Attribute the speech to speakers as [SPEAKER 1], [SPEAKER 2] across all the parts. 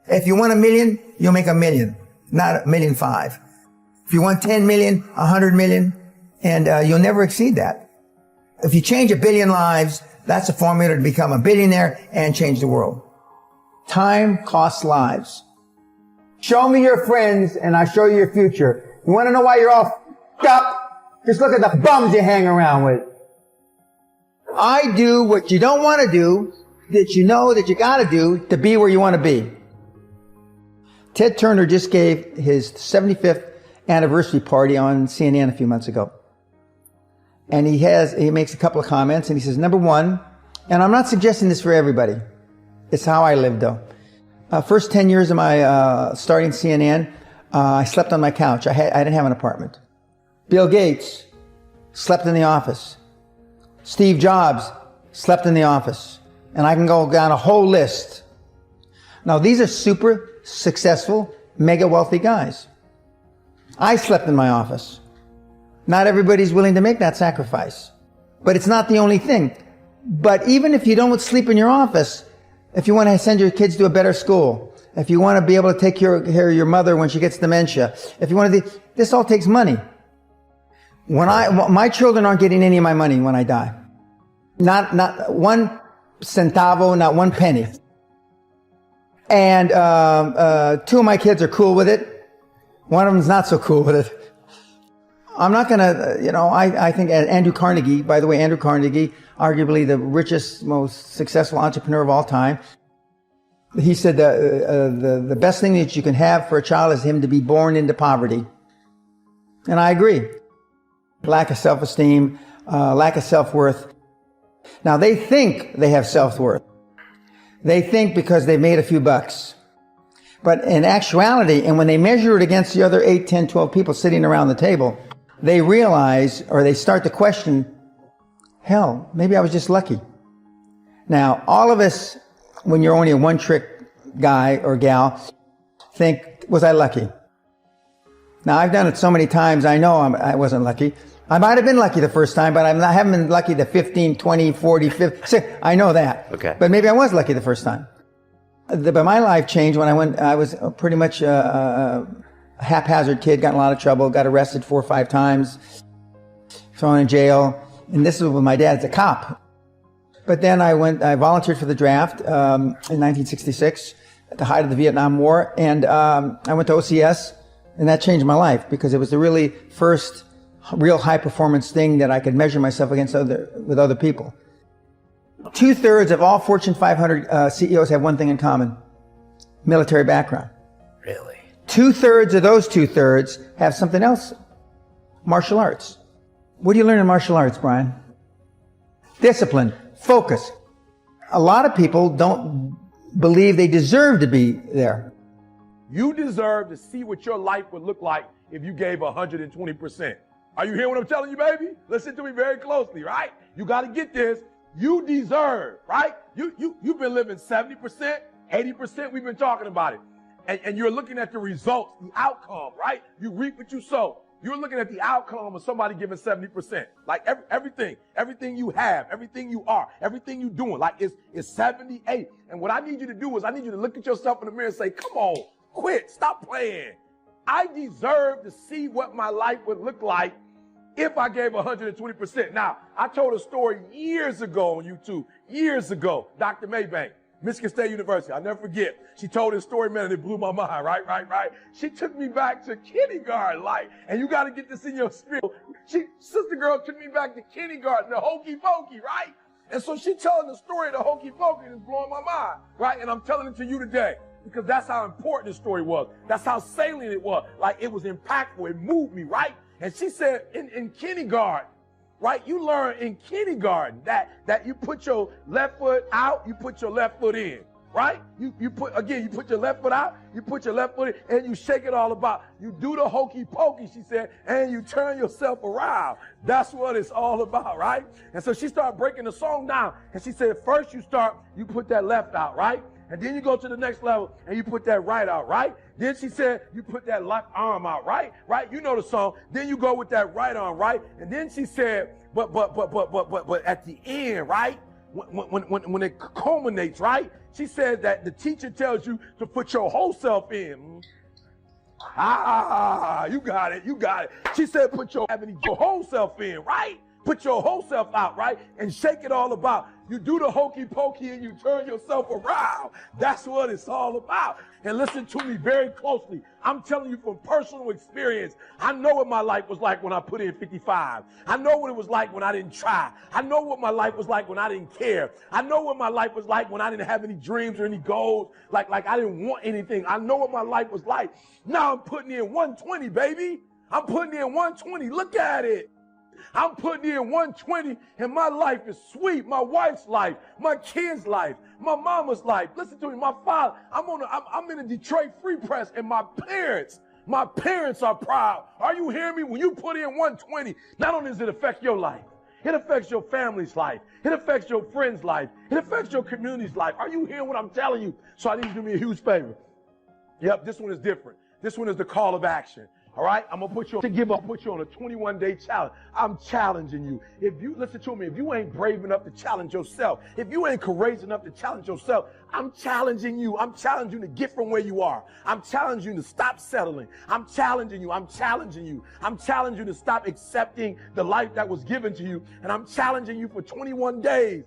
[SPEAKER 1] If you want $1 million, you'll make $1 million, not $1.5 million. If you want 10 million, 100 million, and you'll never exceed that. If you change 1 billion lives, that's a formula to become a billionaire and change the world. Time costs lives. Show me your friends and I'll show you your future. You want to know why you're all f***ed up? Just look at the bums you hang around with. I do what you don't want to do, that you know that you got to do to be where you want to be. Ted Turner just gave his 75th anniversary party on CNN a few months ago. And he makes a couple of comments and he says, number one, and I'm not suggesting this for everybody. It's how I live though. First 10 years of my starting CNN, I slept on my couch. I didn't have an apartment. Bill Gates slept in the office. Steve Jobs slept in the office. And I can go down a whole list. Now these are super successful, mega wealthy guys. I slept in my office. Not everybody's willing to make that sacrifice. But it's not the only thing. But even if you don't sleep in your office, if you want to send your kids to a better school, if you want to be able to take care of your mother when she gets dementia, if you want to, this all takes money. My children aren't getting any of my money when I die. Not one centavo, not one penny. And, 2 of my kids are cool with it. One of them's not so cool with it. I'm not gonna, I think Andrew Carnegie, by the way, Andrew Carnegie, arguably the richest, most successful entrepreneur of all time. He said the best thing that you can have for a child is him to be born into poverty. And I agree. Lack of self-esteem, lack of self-worth. Now they think they have self-worth. They think because they've made a few bucks. But in actuality, and when they measure it against the other 8, 10, 12 people sitting around the table, they realize, or they start to question, hell, maybe I was just lucky. Now, all of us, when you're only a one-trick guy or gal, think, was I lucky? Now, I've done it so many times, I know I wasn't lucky. I might have been lucky the first time, but I haven't been lucky the 15, 20, 40, 50. I know that.
[SPEAKER 2] Okay.
[SPEAKER 1] But maybe I was lucky the first time. But my life changed when I was pretty much a haphazard kid, got in a lot of trouble, got arrested 4 or 5 times, thrown in jail. And this was when my dad's a cop. But then I volunteered for the draft in 1966 at the height of the Vietnam War. And I went to OCS, and that changed my life because it was the really first real high performance thing that I could measure myself against with other people. 2/3 of all Fortune 500 CEOs have one thing in common: military background.
[SPEAKER 2] Really?
[SPEAKER 1] 2/3 of those 2/3 have something else: martial arts. What do you learn in martial arts, Brian? Discipline, focus. A lot of people don't believe they deserve to be there.
[SPEAKER 3] You deserve to see what your life would look like if you gave 120%. Are you hearing what I'm telling you, baby? Listen to me very closely, right? You got to get this. You deserve, right? You've been living 70%, 80%. We've been talking about it. And you're looking at the results, the outcome, right? You reap what you sow. You're looking at the outcome of somebody giving 70%. Like everything you have, everything you are, everything you're doing, like it's 78. And what I need you to do is I need you to look at yourself in the mirror and say, come on, quit, stop playing. I deserve to see what my life would look like if I gave 120%. Now, I told a story years ago on YouTube, years ago, Dr. Maybank, Michigan State University. I'll never forget. She told this story, man, and it blew my mind, right? She took me back to kindergarten, and you got to get this in your spirit. Sister girl took me back to kindergarten, the hokey pokey, right? And so she telling the story of the hokey pokey, and it's blowing my mind, right? And I'm telling it to you today because that's how important this story was. That's how salient it was. Like, it was impactful. It moved me, right? And she said in kindergarten, right, you learn in kindergarten that you put your left foot out, you put your left foot in, right? You put your left foot out, you put your left foot in, and you shake it all about. You do the hokey pokey, she said, and you turn yourself around. That's what it's all about, right? And so she started breaking the song down, and she said, first you put that left out, right? And then you go to the next level and you put that right out, right? Then she said, you put that left arm out, right? Right? You know the song. Then you go with that right arm, right? And then she said, but at the end, right? when it culminates, right? She said that the teacher tells you to put your whole self in. You got it, you got it. She said put your whole self in, right? Put your whole self out, right? And shake it all about. You do the hokey pokey and you turn yourself around. That's what it's all about. And listen to me very closely. I'm telling you from personal experience. I know what my life was like when I put in 55. I know what it was like when I didn't try. I know what my life was like when I didn't care. I know what my life was like when I didn't have any dreams or any goals. Like I didn't want anything. I know what my life was like. Now I'm putting in 120, baby. I'm putting in 120. Look at it. I'm putting in 120 and my life is sweet. My wife's life, my kids' life, my mama's life. Listen to me, my father. I'm in a Detroit Free Press and my parents are proud. Are you hearing me? When you put in 120, not only does it affect your life, it affects your family's life. It affects your friend's life. It affects your community's life. Are you hearing what I'm telling you? So I need you to do me a huge favor. Yep, this one is different. This one is the call of action. All right, I'm gonna put you on a 21-day challenge. I'm challenging you. If you listen to me, if you ain't brave enough to challenge yourself, if you ain't courageous enough to challenge yourself, I'm challenging you. I'm challenging you to get from where you are. I'm challenging you to stop settling. I'm challenging you. I'm challenging you. I'm challenging you to stop accepting the life that was given to you. And I'm challenging you for 21 days.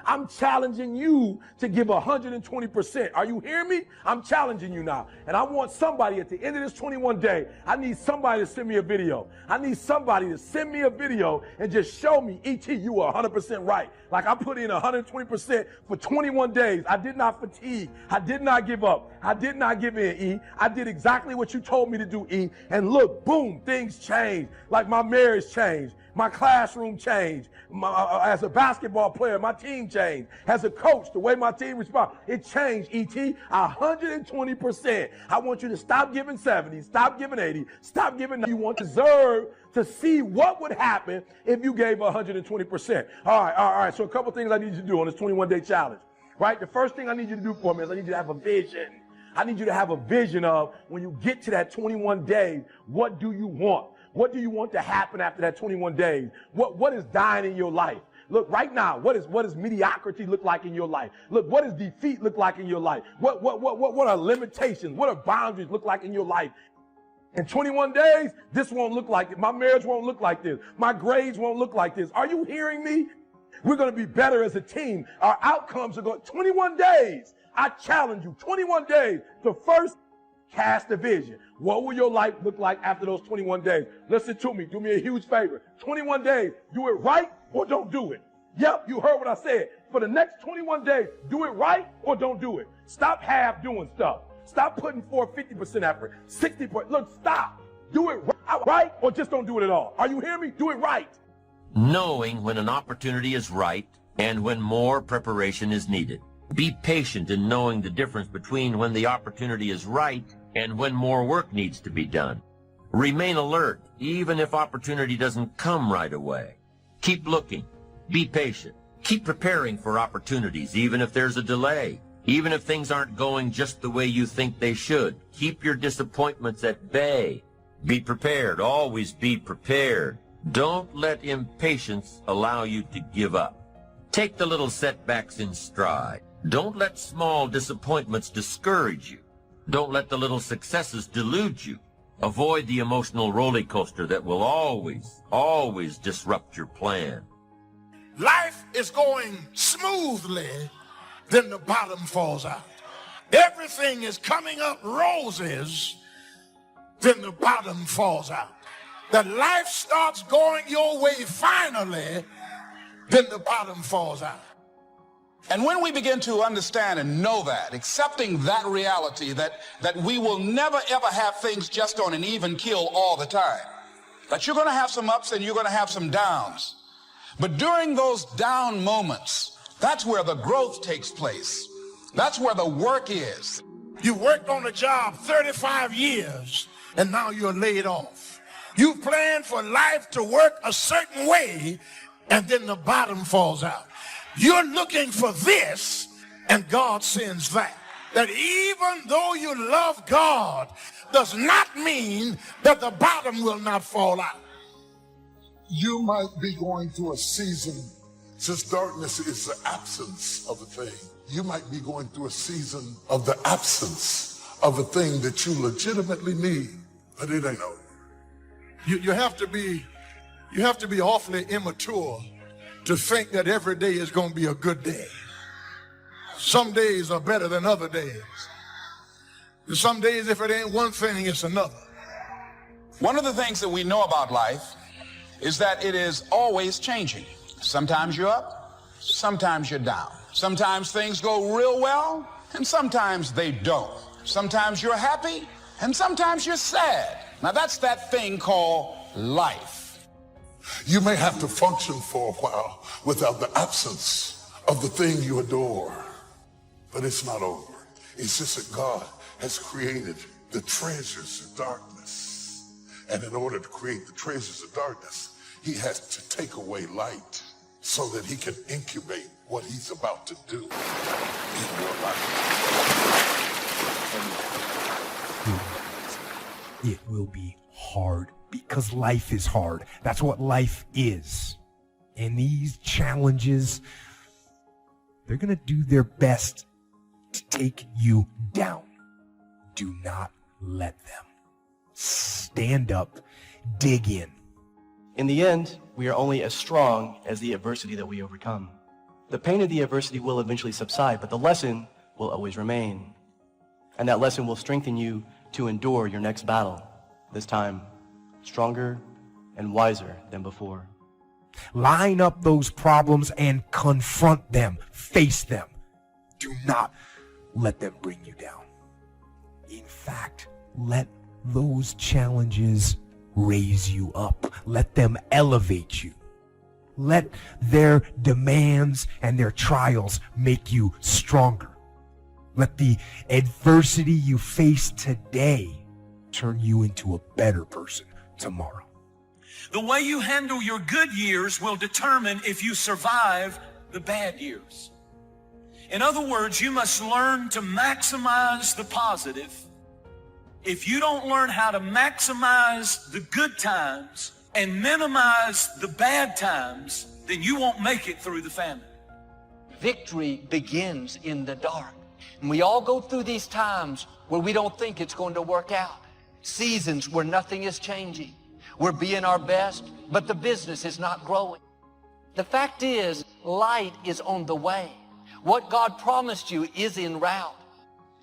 [SPEAKER 3] I'm challenging you to give 120%. Are you hearing me? I'm challenging you now. And I want somebody at the end of this 21 day, I need somebody to send me a video. I need somebody to send me a video and just show me, E.T., you were 100% right. Like I put in 120% for 21 days. I did not fatigue. I did not give up. I did not give in, E. I did exactly what you told me to do, E. And look, boom, things changed. Like my marriage changed. My classroom changed. As a basketball player, my team changed. As a coach, the way my team responds, it changed, E.T., 120%. I want you to stop giving 70, stop giving 80, stop giving 90. You want to deserve to see what would happen if you gave 120%. All right. So a couple things I need you to do on this 21-day challenge, right? The first thing I need you to do for me is I need you to have a vision. I need you to have a vision of when you get to that 21 days, what do you want? What do you want to happen after that 21 days? What is dying in your life? Look, right now, what does mediocrity look like in your life? Look, what does defeat look like in your life? What are limitations? What are boundaries look like in your life? In 21 days, this won't look like it. My marriage won't look like this. My grades won't look like this. Are you hearing me? We're going to be better as a team. Our outcomes are going 21 days. I challenge you, 21 days to first cast a vision. What will your life look like after those 21 days? Listen to me. Do me a huge favor. 21 days. Do it right or don't do it. Yep, you heard what I said. For the next 21 days, do it right or don't do it. Stop half doing stuff. Stop putting forth 50% effort, 60%. Look, stop. Do it right or just don't do it at all. Are you hearing me? Do it right.
[SPEAKER 2] Knowing when an opportunity is right and when more preparation is needed. Be patient in knowing the difference between when the opportunity is right and when more work needs to be done. Remain alert, even if opportunity doesn't come right away. Keep looking. Be patient. Keep preparing for opportunities, even if there's a delay. Even if things aren't going just the way you think they should. Keep your disappointments at bay. Be prepared. Always be prepared. Don't let impatience allow you to give up. Take the little setbacks in stride. Don't let small disappointments discourage you. Don't let the little successes delude you. Avoid the emotional roller coaster that will always disrupt your plan.
[SPEAKER 4] Life is going smoothly, then the bottom falls out. Everything is coming up roses, then the bottom falls out. That life starts going your way finally, then the bottom falls out.
[SPEAKER 5] And when we begin to understand and know that, accepting that reality that we will never ever have things just on an even keel all the time, that you're going to have some ups and you're going to have some downs. But during those down moments, that's where the growth takes place. That's where the work is.
[SPEAKER 4] You worked on a job 35 years and now you're laid off. You planned for life to work a certain way and then the bottom falls out. You're looking for this, and God sends that. That even though you love God, does not mean that the bottom will not fall out.
[SPEAKER 6] You might be going through a season
[SPEAKER 4] Since darkness is the absence of a thing, you might be going through a season of the absence of a thing that you legitimately need, but it ain't over. You have to be awfully immature to think that every day is going to be a good day. Some days are better than other days. Some days, if it ain't one thing, it's another.
[SPEAKER 5] One of the things that we know about life is that it is always changing. Sometimes you're up, sometimes you're down. Sometimes things go real well, and sometimes they don't. Sometimes you're happy, and sometimes you're sad. Now that's that thing called life.
[SPEAKER 4] You may have to function for a while without the absence of the thing you adore, but it's not over. It's just that God has created the treasures of darkness. And in order to create the treasures of darkness, he has to take away light so that he can incubate what he's about to do in your life.
[SPEAKER 6] It will be hard because life is hard. That's what life is. And these challenges, they're going to do their best to take you down. Do not let them. Stand up, dig in.
[SPEAKER 7] In the end, we are only as strong as the adversity that we overcome. The pain of the adversity will eventually subside, but the lesson will always remain. And that lesson will strengthen you to endure your next battle, this time stronger and wiser than before.
[SPEAKER 6] Line up those problems and confront them. Face them. Do not let them bring you down. In fact, let those challenges raise you up. Let them elevate you. Let their demands and their trials make you stronger. Let the adversity you face today turn you into a better person tomorrow.
[SPEAKER 8] The way you handle your good years will determine if you survive the bad years. In other words, you must learn to maximize the positive. If you don't learn how to maximize the good times and minimize the bad times, then you won't make it through the famine.
[SPEAKER 9] Victory begins in the dark. And we all go through these times where we don't think it's going to work out. Seasons where nothing is changing. We're being our best, but the business is not growing. The fact is, light is on the way. What God promised you is en route.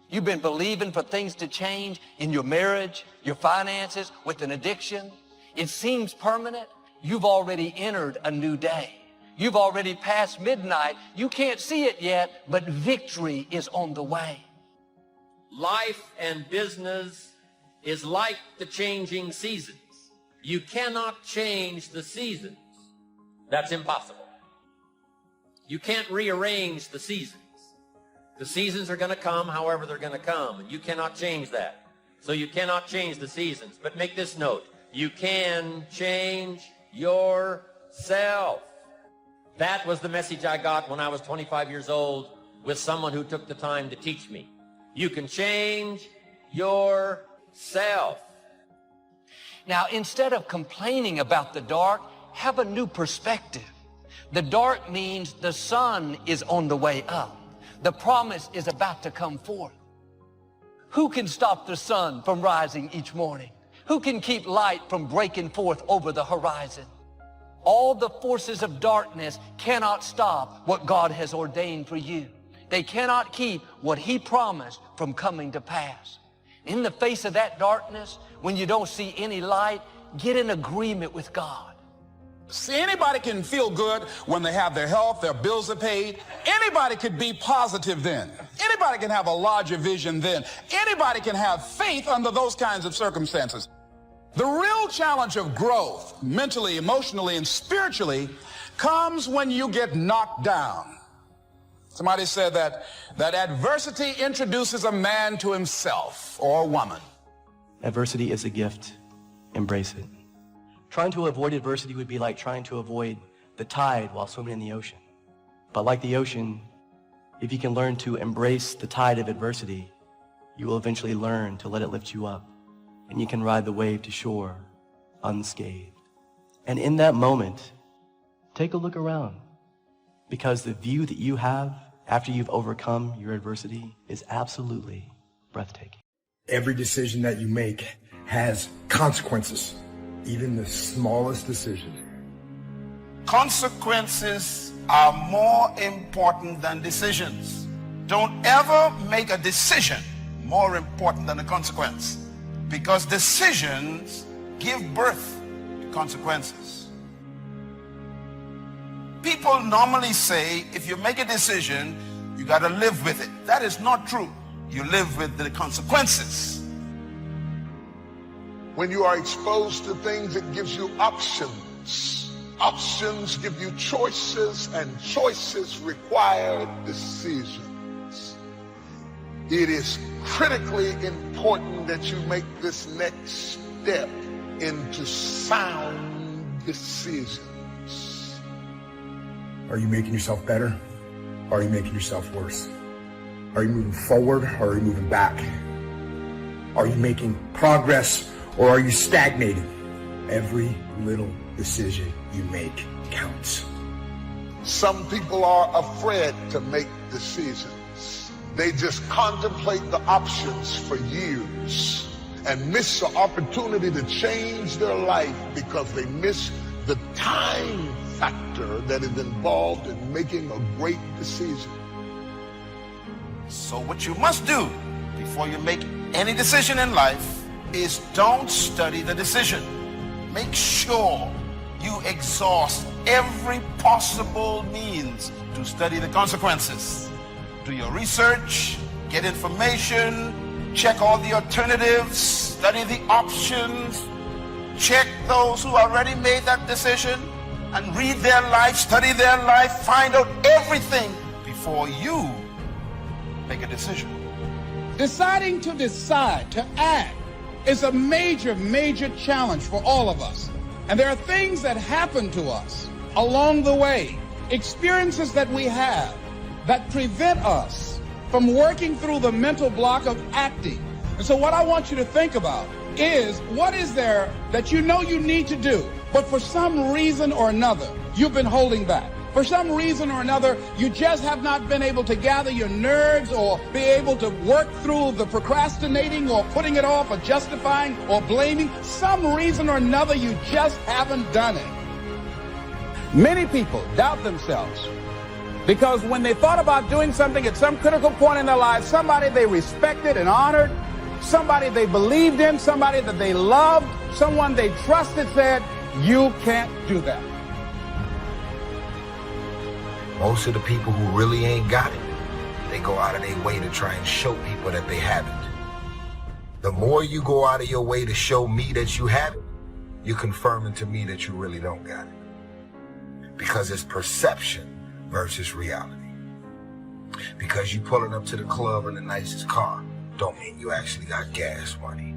[SPEAKER 9] You've been believing for things to change in your marriage, your finances, with an addiction. It seems permanent. You've already entered a new day. You've already passed midnight. You can't see it yet, but victory is on the way.
[SPEAKER 2] Life and business is like the changing seasons. You cannot change the seasons. That's impossible. You can't rearrange the seasons. The seasons are going to come however they're going to come, and you cannot change that. So you cannot change the seasons. But make this note, you can change yourself. That was the message I got when I was 25 years old with someone who took the time to teach me. You can change yourself.
[SPEAKER 9] Now, instead of complaining about the dark, have a new perspective. The dark means the sun is on the way up. The promise is about to come forth. Who can stop the sun from rising each morning? Who can keep light from breaking forth over the horizon? All the forces of darkness cannot stop what God has ordained for you. They cannot keep what He promised from coming to pass. In the face of that darkness, when you don't see any light, get in agreement with God.
[SPEAKER 5] See, anybody can feel good when they have their health, their bills are paid. Anybody could be positive then. Anybody can have a larger vision then. Anybody can have faith under those kinds of circumstances. The real challenge of growth, mentally, emotionally, and spiritually, comes when you get knocked down. Somebody said that adversity introduces a man to himself or a woman.
[SPEAKER 7] Adversity is a gift. Embrace it. Trying to avoid adversity would be like trying to avoid the tide while swimming in the ocean. But like the ocean, if you can learn to embrace the tide of adversity, you will eventually learn to let it lift you up, and you can ride the wave to shore unscathed. And in that moment, take a look around. Because the view that you have after you've overcome your adversity is absolutely breathtaking.
[SPEAKER 6] Every decision that you make has consequences, even the smallest decision.
[SPEAKER 4] Consequences are more important than decisions. Don't ever make a decision more important than a consequence, because decisions give birth to consequences. People normally say if you make a decision, you got to live with it. That is not true. You live with the consequences.
[SPEAKER 10] When you are exposed to things, it gives you options. Options give you choices, and choices require decisions. It is critically important that you make this next step into sound decisions.
[SPEAKER 6] Are you making yourself better? Or are you making yourself worse? Are you moving forward or are you moving back? Are you making progress or are you stagnating? Every little decision you make counts.
[SPEAKER 10] Some people are afraid to make decisions. They just contemplate the options for years and miss the opportunity to change their life because they miss the time factor that is involved in making a great decision.
[SPEAKER 4] So what you must do before you make any decision in life is don't study the decision. Make sure you exhaust every possible means to study the consequences. Do your research, get information, check all the alternatives, study the options, check those who already made that decision, and read their life, study their life, find out everything before you make a decision.
[SPEAKER 11] Deciding to decide, to act, is a major, major challenge for all of us. And there are things that happen to us along the way, experiences that we have that prevent us from working through the mental block of acting. And so what I want you to think about is, what is there that you know you need to do, but for some reason or another, you've been holding back? For some reason or another, you just have not been able to gather your nerves or be able to work through the procrastinating or putting it off or justifying or blaming. Some reason or another, you just haven't done it. Many people doubt themselves because when they thought about doing something at some critical point in their lives, somebody they respected and honored, somebody they believed in, somebody that they loved, someone they trusted said, you can't do that.
[SPEAKER 12] Most of the people who really ain't got it, they go out of their way to try and show people that they haven't. The more you go out of your way to show me that you have it, you're confirming to me that you really don't got it. Because it's perception versus reality. Because you pulling up to the club in the nicest car don't mean you actually got gas money.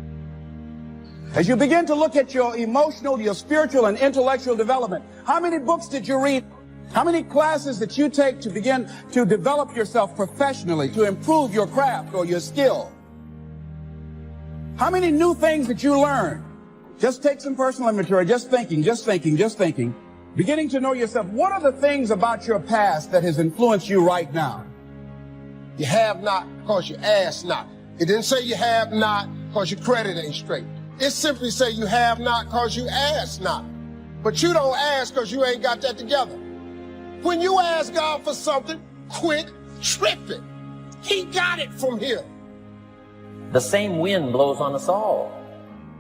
[SPEAKER 11] As you begin to look at your emotional, your spiritual, and intellectual development, how many books did you read? How many classes that you take to begin to develop yourself professionally, to improve your craft or your skill? How many new things that you learn? Just take some personal inventory, just thinking. Beginning to know yourself. What are the things about your past that has influenced you right now?
[SPEAKER 10] You have not because you ask not. It didn't say you have not because your credit ain't straight. It simply say you have not because you ask not. But you don't ask because you ain't got that together. When you ask God for something, quit tripping. He got it from here.
[SPEAKER 2] The same wind blows on us all.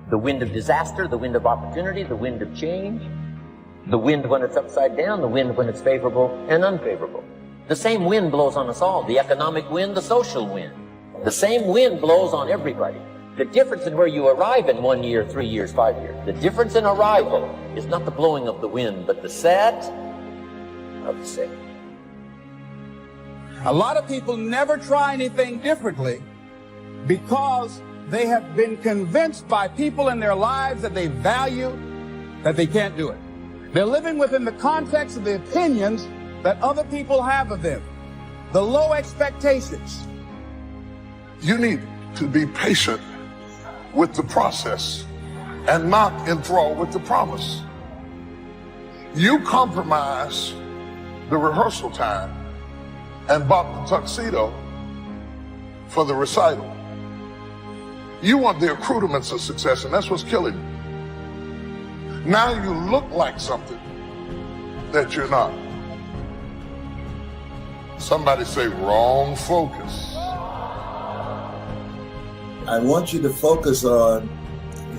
[SPEAKER 2] The wind of disaster, the wind of opportunity, the wind of change. The wind when it's upside down, the wind when it's favorable and unfavorable. The same wind blows on us all. The economic wind, the social wind. The same wind blows on everybody. The difference in where you arrive in 1 year, 3 years, 5 years, the difference in arrival is not the blowing of the wind, but the set of the sail.
[SPEAKER 11] A lot of people never try anything differently because they have been convinced by people in their lives that they value that they can't do it. They're living within the context of the opinions that other people have of them, the low expectations.
[SPEAKER 10] You need to be patient with the process and not enthralled with the promise. You compromise the rehearsal time and bought the tuxedo for the recital. You want the accoutrements of success, and that's what's killing you. Now you look like something that you're not. Somebody say wrong focus.
[SPEAKER 13] I want you to focus on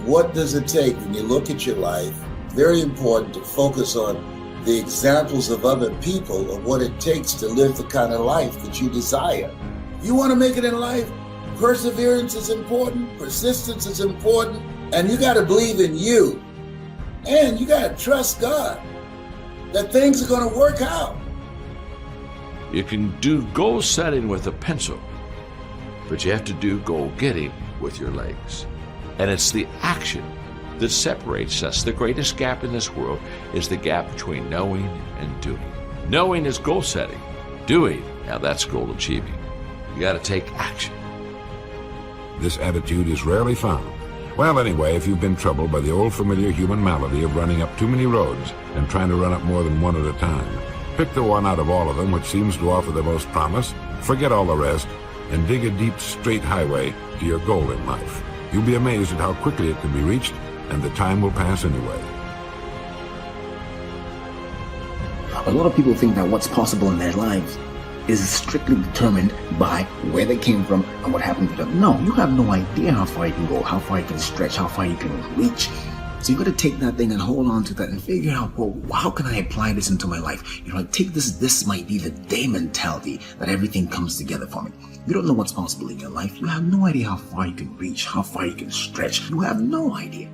[SPEAKER 13] what does it take when you look at your life. Very important to focus on the examples of other people of what it takes to live the kind of life that you desire. You want to make it in life? Perseverance is important, persistence is important, and you got to believe in you. And you got to trust God that things are going to work out.
[SPEAKER 14] You can do goal setting with a pencil, but you have to do goal getting with your legs. And it's the action that separates us. The greatest gap in this world is the gap between knowing and doing. Knowing is goal setting. Doing, now that's goal achieving. You got to take action.
[SPEAKER 15] This attitude is rarely found. Well, anyway, if you've been troubled by the old familiar human malady of running up too many roads and trying to run up more than one at a time, pick the one out of all of them which seems to offer the most promise, forget all the rest, and dig a deep, straight highway to your goal in life. You'll be amazed at how quickly it can be reached, and the time will pass anyway.
[SPEAKER 16] A lot of people think that what's possible in their lives is strictly determined by where they came from and what happened to them. No, you have no idea how far you can go, how far you can stretch, how far you can reach. So you got to take that thing and hold on to that and figure out, well, how can I apply this into my life? You know, like take this might be the day mentality that everything comes together for me. You don't know what's possible in your life. You have no idea how far you can reach, how far you can stretch. You have no idea.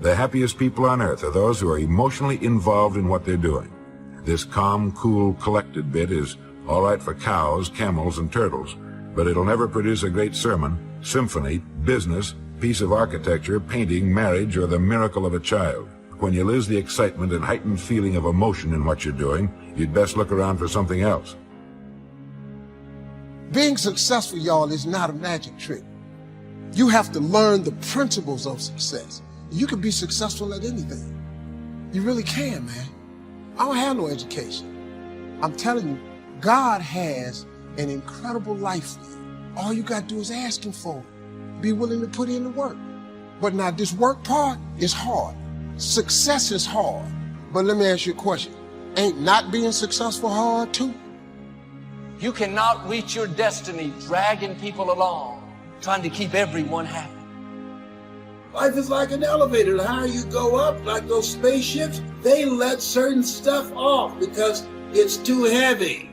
[SPEAKER 15] The happiest people on earth are those who are emotionally involved in what they're doing. This calm, cool, collected bit is all right for cows, camels, and turtles, but it'll never produce a great sermon, symphony, business, piece of architecture, painting, marriage, or the miracle of a child. When you lose the excitement and heightened feeling of emotion in what you're doing, you'd best look around for something else.
[SPEAKER 17] Being successful, y'all, is not a magic trick. You have to learn the principles of success. You can be successful at anything. You really can, man. I don't have no education. I'm telling you, God has an incredible life for you. All you got to do is ask him for it. Be willing to put in the work. But now this work part is hard. Success is hard. But let me ask you a question. Ain't not being successful hard too?
[SPEAKER 9] You cannot reach your destiny dragging people along, trying to keep everyone happy.
[SPEAKER 13] Life is like an elevator. The higher you go up, like those spaceships, they let certain stuff off because it's too heavy.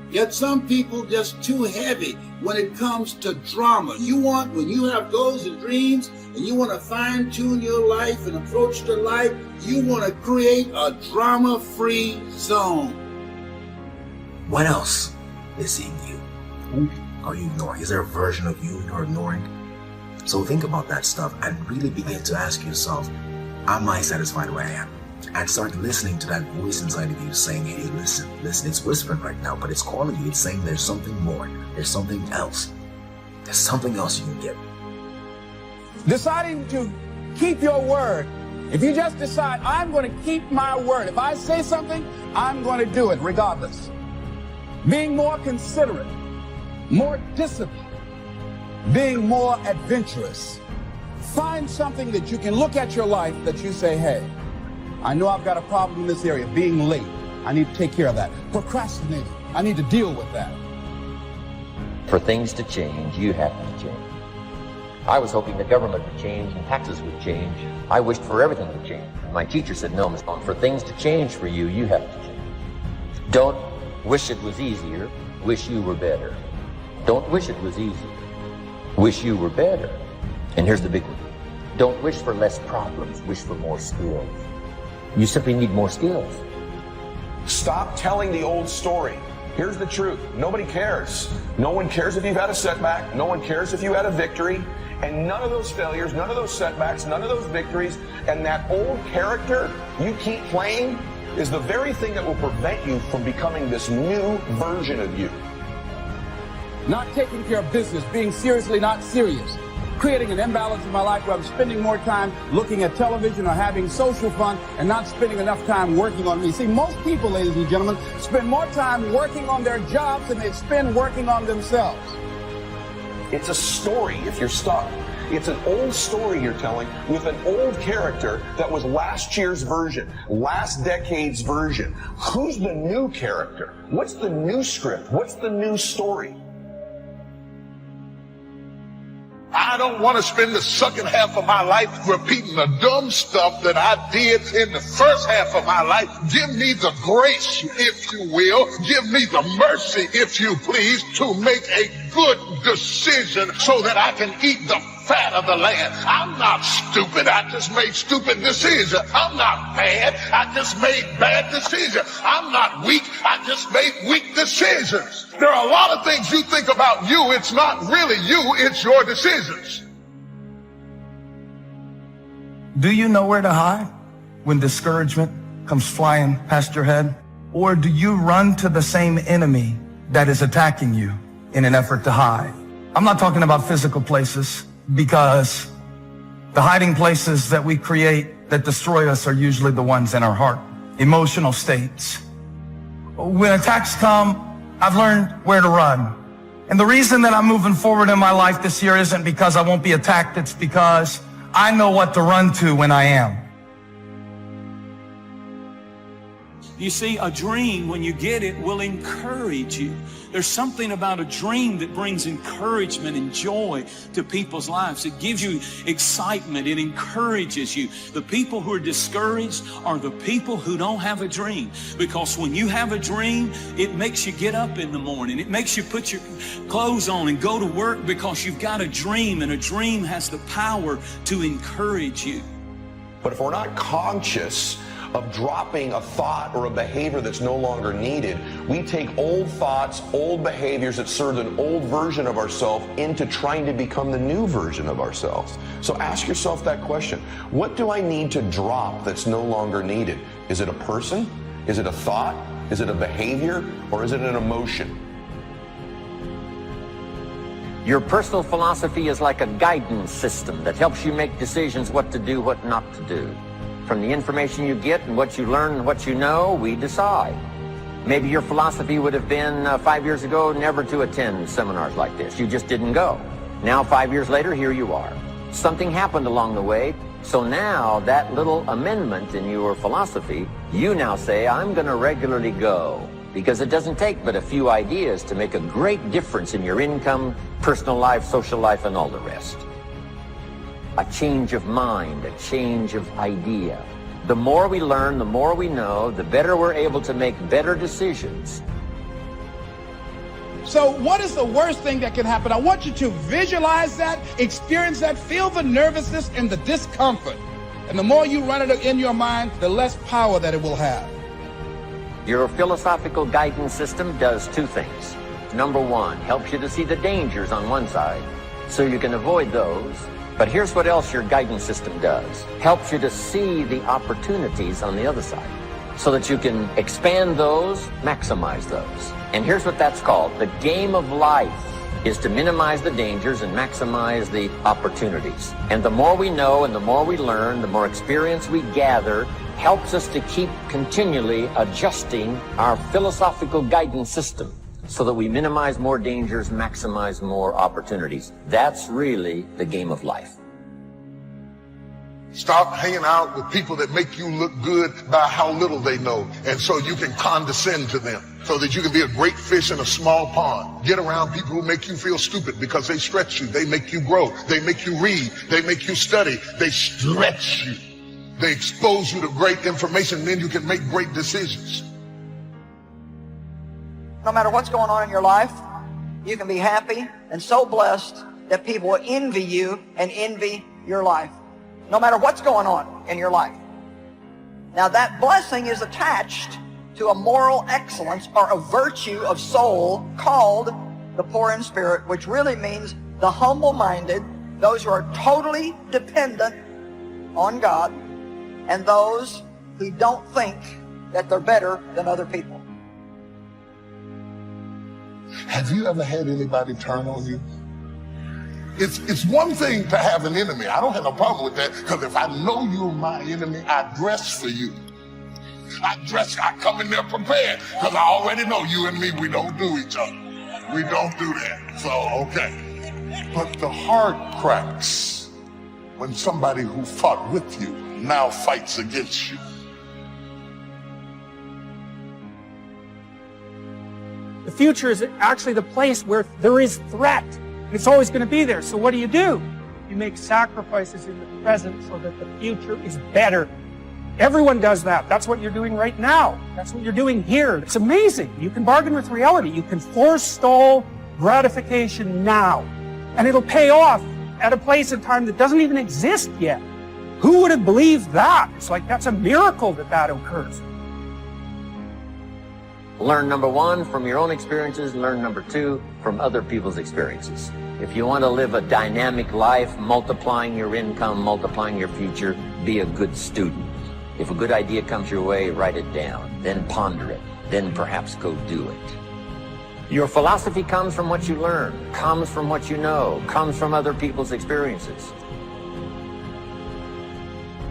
[SPEAKER 13] Yet some people just too heavy when it comes to drama. When you have goals and dreams and you want to fine tune your life and approach to life, you want to create a drama-free zone.
[SPEAKER 16] What else is in you? Who are you ignoring? Is there a version of you you're ignoring? So think about that stuff and really begin to ask yourself, am I satisfied where I am? And start listening to that voice inside of you saying, hey, listen, it's whispering right now, but it's calling you. It's saying there's something more. There's something else. There's something else you can get.
[SPEAKER 11] Deciding to keep your word. If you just decide, I'm going to keep my word. If I say something, I'm going to do it regardless. Being more considerate, more disciplined, being more adventurous. Find something that you can look at your life that you say, hey, I know I've got a problem in this area, being late. I need to take care of that. Procrastinating, I need to deal with that.
[SPEAKER 2] For things to change, you have to change. I was hoping the government would change and taxes would change. I wished for everything to change. My teacher said, no, Miss Long, for things to change for you, you have to change. Don't wish it was easier, wish you were better. Don't wish it was easier, wish you were better. And here's the big one. Don't wish for less problems, wish for more skills. You simply need more skills.
[SPEAKER 18] Stop telling the old story. Here's the truth. Nobody cares. No one cares if you've had a setback. No one cares if you had a victory. And none of those failures, none of those setbacks, none of those victories, and that old character you keep playing is the very thing that will prevent you from becoming this new version of you.
[SPEAKER 11] Not taking care of business, being seriously not serious. creating an imbalance in my life where I'm spending more time looking at television or having social fun and not spending enough time working on me. See, most people, ladies and gentlemen, spend more time working on their jobs than they spend working on themselves.
[SPEAKER 18] It's a story if you're stuck. It's an old story you're telling with an old character that was last year's version, last decade's version. Who's the new character? What's the new script? What's the new story?
[SPEAKER 10] I don't want to spend the second half of my life repeating the dumb stuff that I did in the first half of my life. Give me the grace, if you will. Give me the mercy, if you please, to make a good decision so that I can eat the fat of the land. I'm not stupid. I just made stupid decisions. I'm not bad. I just made bad decisions. I'm not weak. I just made weak decisions. There are a lot of things you think about you. It's not really you. It's your decisions.
[SPEAKER 19] Do you know where to hide when discouragement comes flying past your head? Or do you run to the same enemy that is attacking you in an effort to hide? I'm not talking about physical places, because the hiding places that we create that destroy us are usually the ones in our heart. Emotional states. When attacks come, I've learned where to run. And the reason that I'm moving forward in my life this year isn't because I won't be attacked. It's because I know what to run to when I am.
[SPEAKER 8] You see, a dream, when you get it, will encourage you. There's something about a dream that brings encouragement and joy to people's lives. It gives you excitement. It encourages you. The people who are discouraged are the people who don't have a dream. Because when you have a dream, it makes you get up in the morning. It makes you put your clothes on and go to work because you've got a dream, and a dream has the power to encourage you.
[SPEAKER 18] But if we're not conscious of dropping a thought or a behavior that's no longer needed, we take old thoughts, old behaviors that served an old version of ourselves into trying to become the new version of ourselves. So ask yourself that question. What do I need to drop that's no longer needed? Is it a person? Is it a thought? Is it a behavior? Or is it an emotion?
[SPEAKER 2] Your personal philosophy is like a guidance system that helps you make decisions what to do, what not to do. From the information you get and what you learn and what you know, we decide. Maybe your philosophy would have been 5 years ago never to attend seminars like this. You just didn't go. Now 5 years later, here you are. Something happened along the way, so now that little amendment in your philosophy, you now say, I'm going to regularly go. Because it doesn't take but a few ideas to make a great difference in your income, personal life, social life, and all the rest. A change of mind, a change of idea. The more we learn, the more we know, the better we're able to make better decisions.
[SPEAKER 11] So what is the worst thing that can happen? I want you to visualize that, experience that, feel the nervousness and the discomfort. And the more you run it in your mind, the less power that it will have.
[SPEAKER 2] Your philosophical guidance system does two things. Number one, helps you to see the dangers on one side, so you can avoid those. But here's what else your guidance system does. Helps you to see the opportunities on the other side, so that you can expand those, maximize those. And here's what that's called. The game of life is to minimize the dangers and maximize the opportunities. And the more we know and the more we learn, the more experience we gather, helps us to keep continually adjusting our philosophical guidance system so that we minimize more dangers, maximize more opportunities. That's really the game of life.
[SPEAKER 10] Stop hanging out with people that make you look good by how little they know, and so you can condescend to them, so that you can be a great fish in a small pond. Get around people who make you feel stupid because they stretch you, they make you grow, they make you read, they make you study, they stretch you. They expose you to great information, and then you can make great decisions.
[SPEAKER 20] No matter what's going on in your life, you can be happy and so blessed that people will envy you and envy your life. No matter what's going on in your life. Now that blessing is attached to a moral excellence or a virtue of soul called the poor in spirit, which really means the humble-minded, those who are totally dependent on God, and those who don't think that they're better than other people.
[SPEAKER 10] Have you ever had anybody turn on you? It's one thing to have an enemy. I don't have no problem with that, because if I know you're my enemy, I dress for you. I come in there prepared, because I already know you and me, we don't do each other. We don't do that. So, okay. But the heart cracks when somebody who fought with you now fights against you.
[SPEAKER 21] The future is actually the place where there is threat. It's always going to be there. So what do? You make sacrifices in the present so that the future is better. Everyone does that. That's what you're doing right now. That's what you're doing here. It's amazing. You can bargain with reality. You can forestall gratification now. And it'll pay off at a place and time that doesn't even exist yet. Who would have believed that? It's like that's a miracle that occurs.
[SPEAKER 2] Learn number one from your own experiences. Learn number two from other people's experiences. If you want to live a dynamic life, multiplying your income, multiplying your future, be a good student. If a good idea comes your way, write it down, then ponder it, then perhaps go do it. Your philosophy comes from what you learn, comes from what you know, comes from other people's experiences.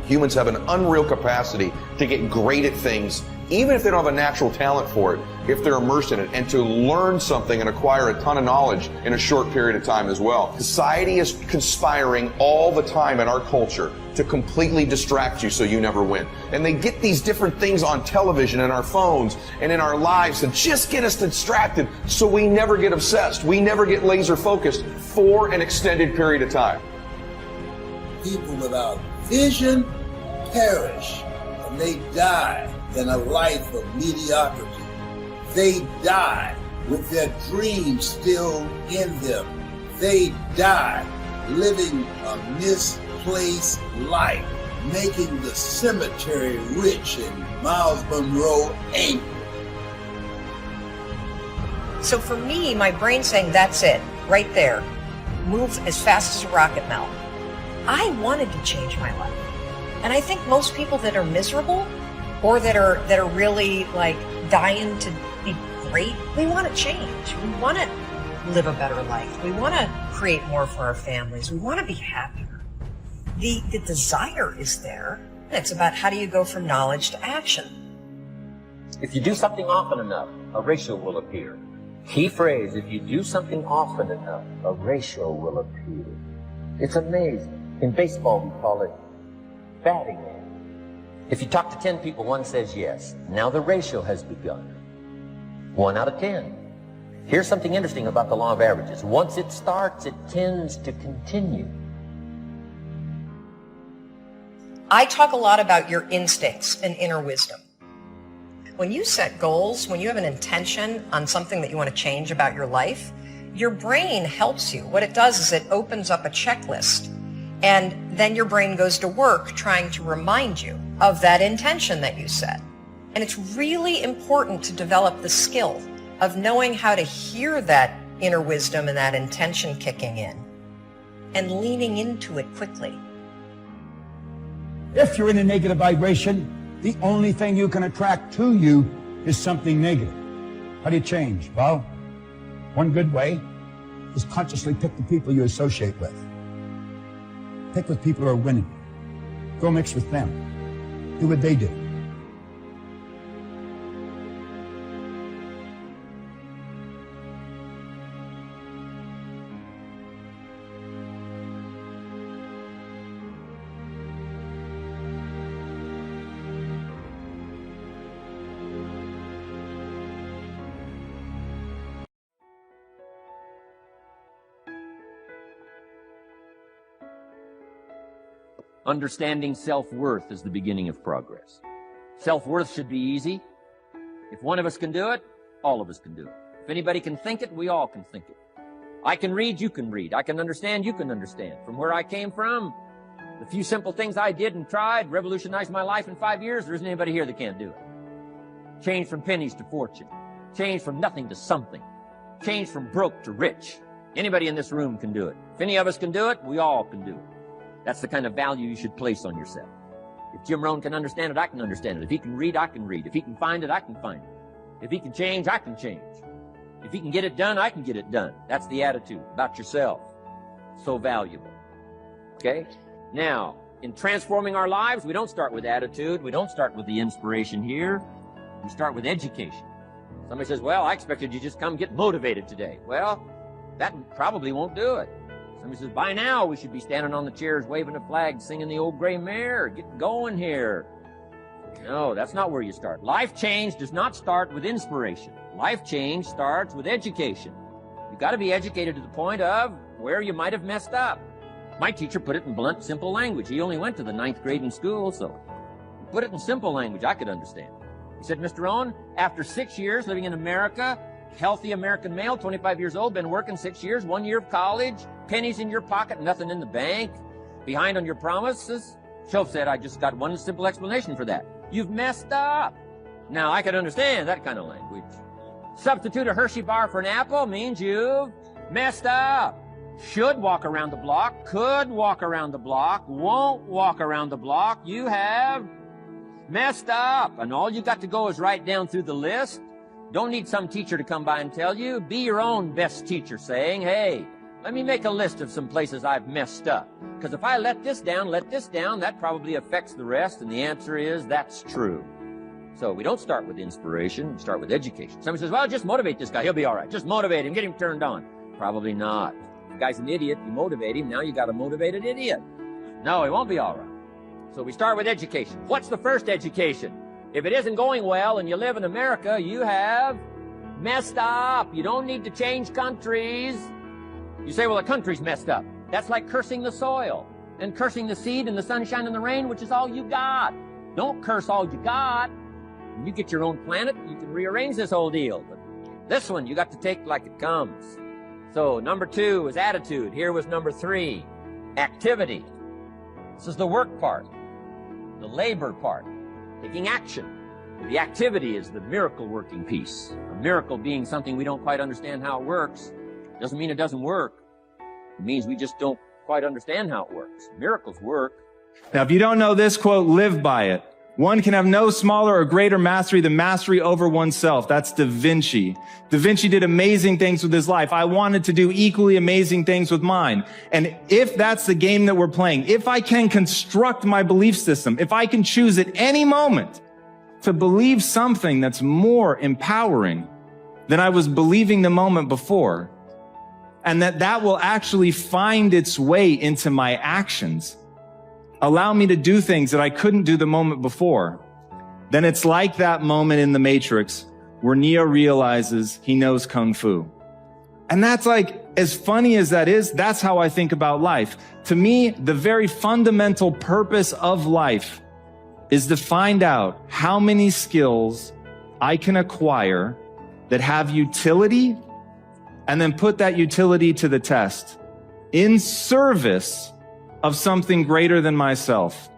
[SPEAKER 18] Humans have an unreal capacity to get great at things, even if they don't have a natural talent for it, if they're immersed in it, and to learn something and acquire a ton of knowledge in a short period of time as well. Society is conspiring all the time in our culture to completely distract you so you never win. And they get these different things on television and our phones and in our lives to just get us distracted so we never get obsessed. We never get laser focused for an extended period of time.
[SPEAKER 13] People without vision perish, and they die in a life of mediocrity. They die with their dreams still in them. They die living a misplaced life, making the cemetery rich and Miles Monroe angry.
[SPEAKER 22] So for me, my brain's saying, that's it, right there. Move as fast as a rocket, Mel. I wanted to change my life. And I think most people that are miserable or that are really like dying to be great, we want to change. We want to live a better life. We want to create more for our families. We want to be happier. The desire is there. It's about how do you go from knowledge to action.
[SPEAKER 2] If you do something often enough, a ratio will appear. Key phrase, if you do something often enough, a ratio will appear. It's amazing. In baseball, we call it batting. If you talk to 10 people, one says yes. Now the ratio has begun. 1 out of 10. Here's something interesting about the law of averages. Once it starts, it tends to continue.
[SPEAKER 22] I talk a lot about your instincts and inner wisdom. When you set goals, when you have an intention on something that you want to change about your life, your brain helps you. What it does is it opens up a checklist, and then your brain goes to work trying to remind you of that intention that you set. And it's really important to develop the skill of knowing how to hear that inner wisdom and that intention kicking in and leaning into it quickly.
[SPEAKER 23] If you're in a negative vibration, the only thing you can attract to you is something negative. How do you change? Well, one good way is consciously pick the people you associate with. Pick with people who are winning. Go mix with them. Do what they do.
[SPEAKER 2] Understanding self-worth is the beginning of progress. Self-worth should be easy. If one of us can do it, all of us can do it. If anybody can think it, we all can think it. I can read, you can read. I can understand, you can understand. From where I came from, the few simple things I did and tried revolutionized my life in 5 years. There isn't anybody here that can't do it. Change from pennies to fortune. Change from nothing to something. Change from broke to rich. Anybody in this room can do it. If any of us can do it, we all can do it. That's the kind of value you should place on yourself. If Jim Rohn can understand it, I can understand it. If he can read, I can read. If he can find it, I can find it. If he can change, I can change. If he can get it done, I can get it done. That's the attitude about yourself.
[SPEAKER 1] so valuable. Okay? Now, in transforming our lives, we don't start with attitude. We don't start with the inspiration here. We start with education. Somebody says, well, I expected you just come get motivated today. Well, that probably won't do it. Somebody says, by now we should be standing on the chairs, waving a flag, singing the old gray mare. Get going here. No, that's not where you start. Life change does not start with inspiration. Life change starts with education. You've got to be educated to the point of where you might have messed up. My teacher put it in blunt, simple language. He only went to the 9th grade in school, so he put it in simple language I could understand. He said, Mr. Rohn, after 6 years living in America, healthy American male, 25 years old, been working 6 years, 1 year of college, pennies in your pocket, nothing in the bank, behind on your promises. Shoaff said, I just got one simple explanation for that. You've messed up. Now, I could understand that kind of language. Substitute a Hershey bar for an apple means you've messed up. Should walk around the block, could walk around the block, won't walk around the block. You have messed up. And all you got to go is write down through the list. Don't need some teacher to come by and tell you. Be your own best teacher, saying, hey, let me make a list of some places I've messed up. Because if I let this down, that probably affects the rest. And the answer is, that's true. So we don't start with inspiration, we start with education. Somebody says, well, just motivate this guy, he'll be all right. Just motivate him, get him turned on. Probably not. If the guy's an idiot, you motivate him, now you got a motivated idiot. No, he won't be all right. So we start with education. What's the first education? If it isn't going well and you live in America, you have messed up. You don't need to change countries. You say, well, the country's messed up. That's like cursing the soil and cursing the seed and the sunshine and the rain, which is all you got. Don't curse all you got. When you get your own planet, you can rearrange this whole deal. But this one, you got to take like it comes. So number 2 is attitude. Here was number 3, activity. This is the work part, the labor part, taking action. The activity is the miracle working piece. A miracle being something we don't quite understand how it works. Doesn't mean it doesn't work. It means we just don't quite understand how it works. Miracles work.
[SPEAKER 3] Now, if you don't know this quote, live by it. One can have no smaller or greater mastery than mastery over oneself. That's Da Vinci. Da Vinci did amazing things with his life. I wanted to do equally amazing things with mine. And if that's the game that we're playing, if I can construct my belief system, if I can choose at any moment to believe something that's more empowering than I was believing the moment before, and that will actually find its way into my actions, allow me to do things that I couldn't do the moment before, then it's like that moment in The Matrix where Neo realizes he knows Kung Fu. And that's like, as funny as that is, that's how I think about life. To me, the very fundamental purpose of life is to find out how many skills I can acquire that have utility, and then put that utility to the test in service of something greater than myself.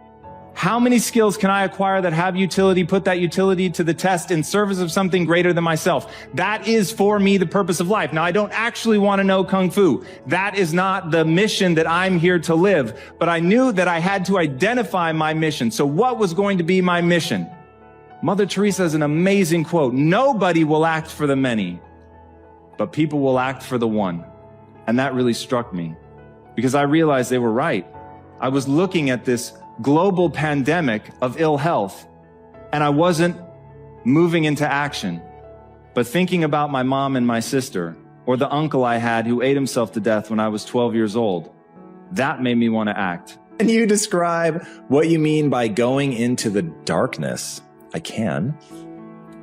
[SPEAKER 3] How many skills can I acquire that have utility, put that utility to the test in service of something greater than myself? That is for me the purpose of life. Now, I don't actually want to know Kung Fu. That is not the mission that I'm here to live. But I knew that I had to identify my mission. So what was going to be my mission? Mother Teresa has an amazing quote. Nobody will act for the many, but people will act for the one. And that really struck me, because I realized they were right. I was looking at this global pandemic of ill health, and I wasn't moving into action, but thinking about my mom and my sister, or the uncle I had who ate himself to death when I was 12 years old. That made me want to act.
[SPEAKER 5] Can you describe what you mean by going into the darkness? I can.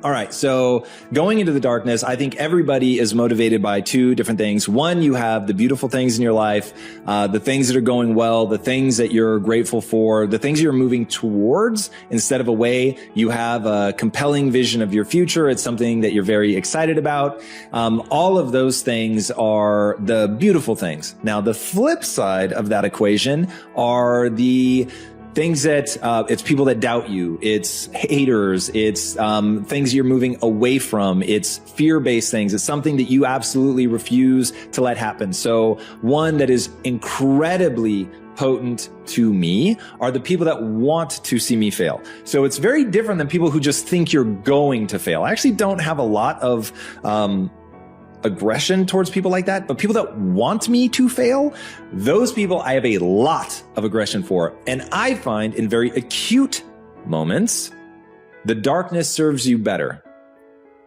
[SPEAKER 5] All right. So going into the darkness, I think everybody is motivated by 2 different things. One, you have the beautiful things in your life, the things that are going well, the things that you're grateful for, the things you're moving towards instead of away. You have a compelling vision of your future. It's something that you're very excited about. All of those things are the beautiful things. Now, the flip side of that equation are the things that, it's people that doubt you, it's haters, it's things you're moving away from, it's fear-based things, it's something that you absolutely refuse to let happen. So one that is incredibly potent to me are the people that want to see me fail. So it's very different than people who just think you're going to fail. I actually don't have a lot of aggression towards people like that, but people that want me to fail, those people I have a lot of aggression for. And I find in very acute moments, the darkness serves you better.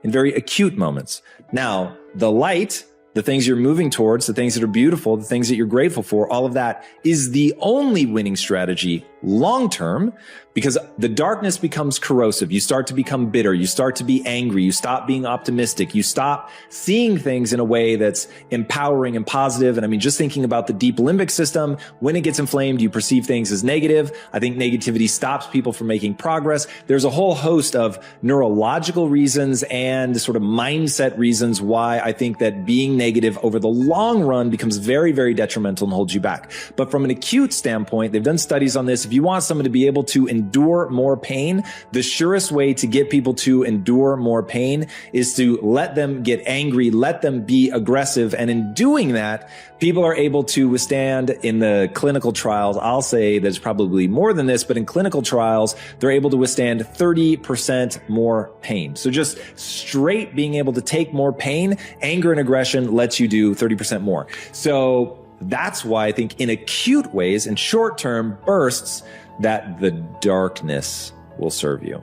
[SPEAKER 5] In very acute moments. Now, the light, the things you're moving towards, the things that are beautiful, the things that you're grateful for, all of that is the only winning strategy long term, because the darkness becomes corrosive. You start to become bitter. You start to be angry. You stop being optimistic. You stop seeing things in a way that's empowering and positive. And I mean, just thinking about the deep limbic system, when it gets inflamed, you perceive things as negative. I think negativity stops people from making progress. There's a whole host of neurological reasons and sort of mindset reasons why I think that being negative over the long run becomes very, very detrimental and holds you back. But from an acute standpoint, they've done studies on this. If you want someone to be able to endure more pain, the surest way to get people to endure more pain is to let them get angry, let them be aggressive. And in doing that, people are able to withstand in the clinical trials. I'll say there's probably more than this, but in clinical trials, they're able to withstand 30% more pain. So just straight being able to take more pain, anger and aggression lets you do 30% more. So that's why I think in acute ways, in short-term bursts, that the darkness will serve you.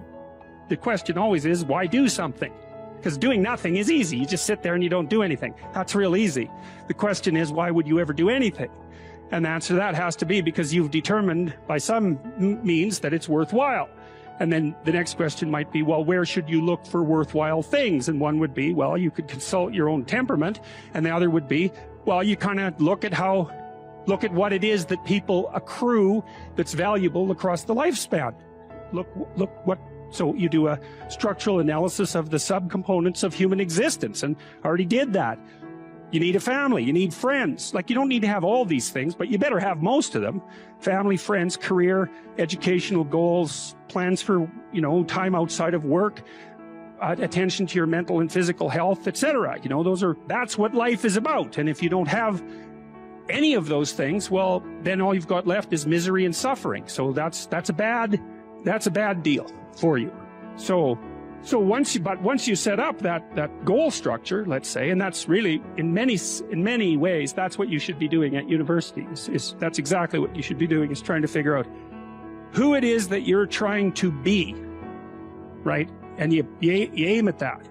[SPEAKER 21] The question always is, why do something? Because doing nothing is easy. You just sit there and you don't do anything. That's real easy. The question is, why would you ever do anything? And the answer to that has to be because you've determined by some means that it's worthwhile. And then the next question might be, well, where should you look for worthwhile things? And one would be, well, you could consult your own temperament. And the other would be, well, you kind of look at what it is that people accrue that's valuable across the lifespan. So you do a structural analysis of the subcomponents of human existence, and I already did that. You need a family, you need friends. Like, you don't need to have all these things, but you better have most of them. Family, friends, career, educational goals, plans for, time outside of work, attention to your mental and physical health, etc. That's what life is about. And if you don't have any of those things, well, then all you've got left is misery and suffering. So that's a bad deal for you. So once you set up that goal structure, let's say, and that's really in many ways that's what you should be doing at university. That's exactly what you should be doing, is trying to figure out who it is that you're trying to be, right? And you aim at that,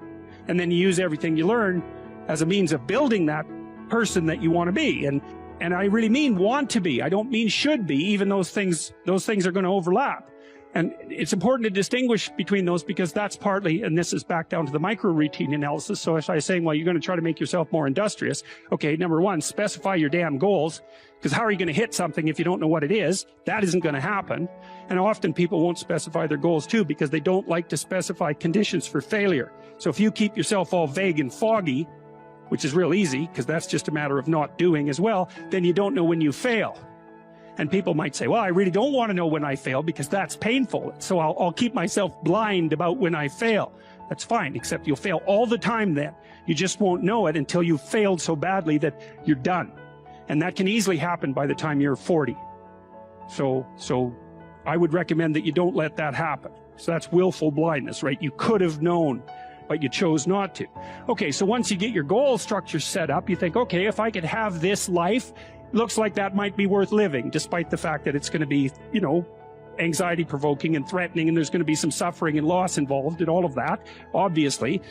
[SPEAKER 21] and then you use everything you learn as a means of building that person that you want to be. And I really mean want to be. I don't mean should be. Even those things are going to overlap. And it's important to distinguish between those, because that's partly, and this is back down to the micro routine analysis. So if I was saying, well, you're going to try to make yourself more industrious. Okay, number one, specify your damn goals, because how are you going to hit something if you don't know what it is? That isn't going to happen. And often people won't specify their goals too, because they don't like to specify conditions for failure. So if you keep yourself all vague and foggy, which is real easy, because that's just a matter of not doing as well, then you don't know when you fail. And people might say, well, I really don't want to know when I fail because that's painful. So I'll keep myself blind about when I fail. That's fine, except you'll fail all the time then. You just won't know it until you've failed so badly that you're done. And that can easily happen by the time you're 40. So I would recommend that you don't let that happen. So that's willful blindness, right? You could have known, but you chose not to. Okay, so once you get your goal structure set up, you think, okay, if I could have this life, looks like that might be worth living, despite the fact that it's going to be, anxiety provoking and threatening, and there's going to be some suffering and loss involved and all of that. Obviously,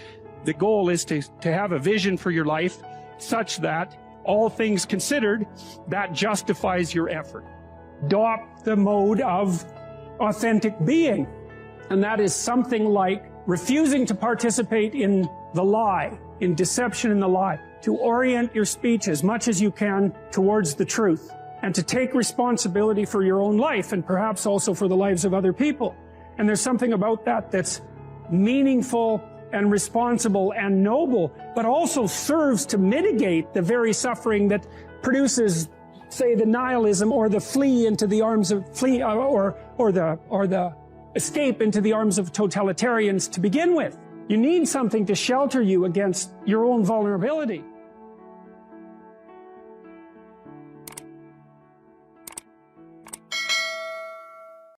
[SPEAKER 21] the goal is to have a vision for your life such that, all things considered, that justifies your effort. Adopt the mode of authentic being, and that is something like refusing to participate in the lie, in deception in the lie, to orient your speech as much as you can towards the truth, and to take responsibility for your own life and perhaps also for the lives of other people. And there's something about that that's meaningful and responsible and noble, but also serves to mitigate the very suffering that produces, say, the nihilism or the flee into the arms of or the escape into the arms of totalitarians to begin with. You need something to shelter you against your own vulnerability.